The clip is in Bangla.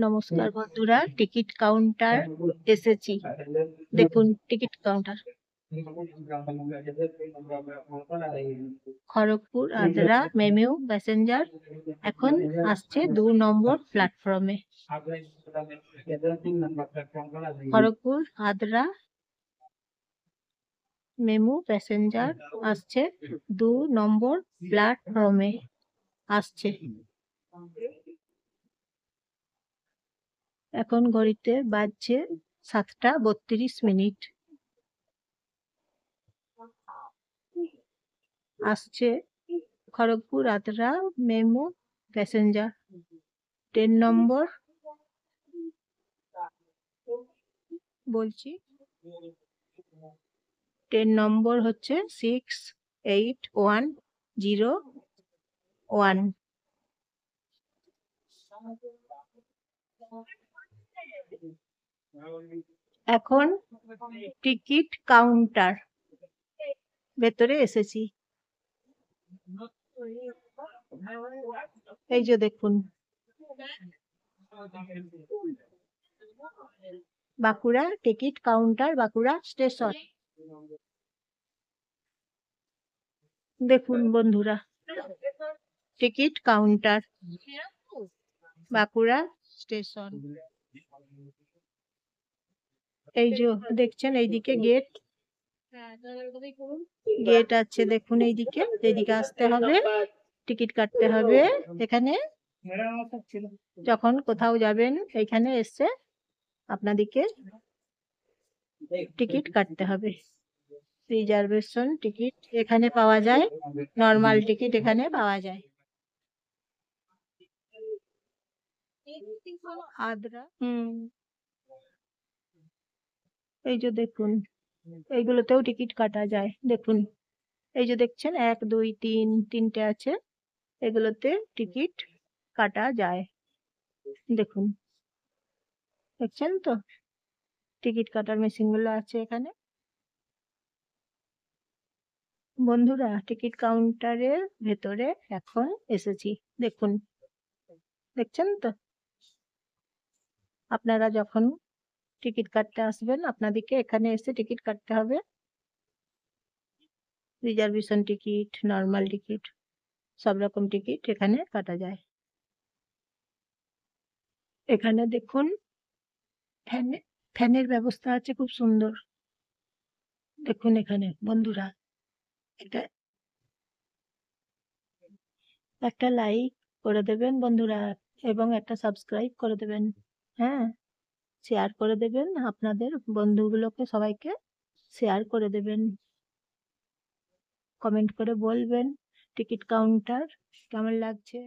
নমস্কার বন্ধুরা, টিকিট কাউন্টার এসেছি। দেখুন ticket counter, Kharagpur Adra MEMU passenger এখন আসছে 2 নম্বর প্ল্যাটফর্মে। খড়গপুর আদ্রা মেমু প্যাসেঞ্জার আসছে 2 নম্বর প্ল্যাটফর্মে আসছে। এখন ঘড়িতে বাজছে 7:32। আসছে খড়গপুর আদ্রা মেমু প্যাসেঞ্জার 10 নম্বর। বলছি 10 নম্বর হচ্ছে 68101। এখন টিকিট কাউন্টার ভেতরে এসেছি। এই যে দেখুন, Bankura ticket counter, Bankura station. দেখুন বন্ধুরা, টিকিট কাউন্টার বাঁকুড়া স্টেশন। এই যে দেখছেন, এইদিকে গেট আছে দেখুন, এইদিকে আসতে হবে, টিকিট কাটতে হবে। এখানে যখন কোথাও যাবেন এখানে এসে আপনাদেরকে টিকিট কাটতে হবে। রিজার্ভেশন টিকিট এখানে পাওয়া যায়, নরমাল টিকিট এখানে পাওয়া যায়। আদ্রা এই যে দেখুন, এইগুলোতেও টিকিট কাটা যায়। দেখুন এই যে দেখছেন 1 2 3 তিনটে আছে, এগুলোতে টিকিট কাটা যায়। দেখুন, দেখছেন তো, টিকিট কাটার মেশিন গুলো আছে এখানে। বন্ধুরা, টিকিট কাউন্টারের ভেতরে এখন এসেছি। দেখুন, দেখছেন তো। আপনারা যখন টিকিট কাটতে আসবেন আপনাদেরকে এখানে এসে টিকিট কাটতে হবে। রিজার্ভেশন টিকিট, নরমাল টিকিট, সব রকম টিকিট এখানে কাটা যায়। এখানে দেখুন ফ্যানের ব্যবস্থা আছে, খুব সুন্দর। দেখুন এখানে বন্ধুরা, এটা একটা লাইক করে দেবেন বন্ধুরা, এবং একটা সাবস্ক্রাইব করে দেবেন। হ্যাঁ, শেয়ার করে দেবেন, আপনাদের বন্ধুগুলোকে সবাইকে শেয়ার করে দেবেন। কমেন্ট করে বলবেন টিকিট কাউন্টার কেমন লাগছে।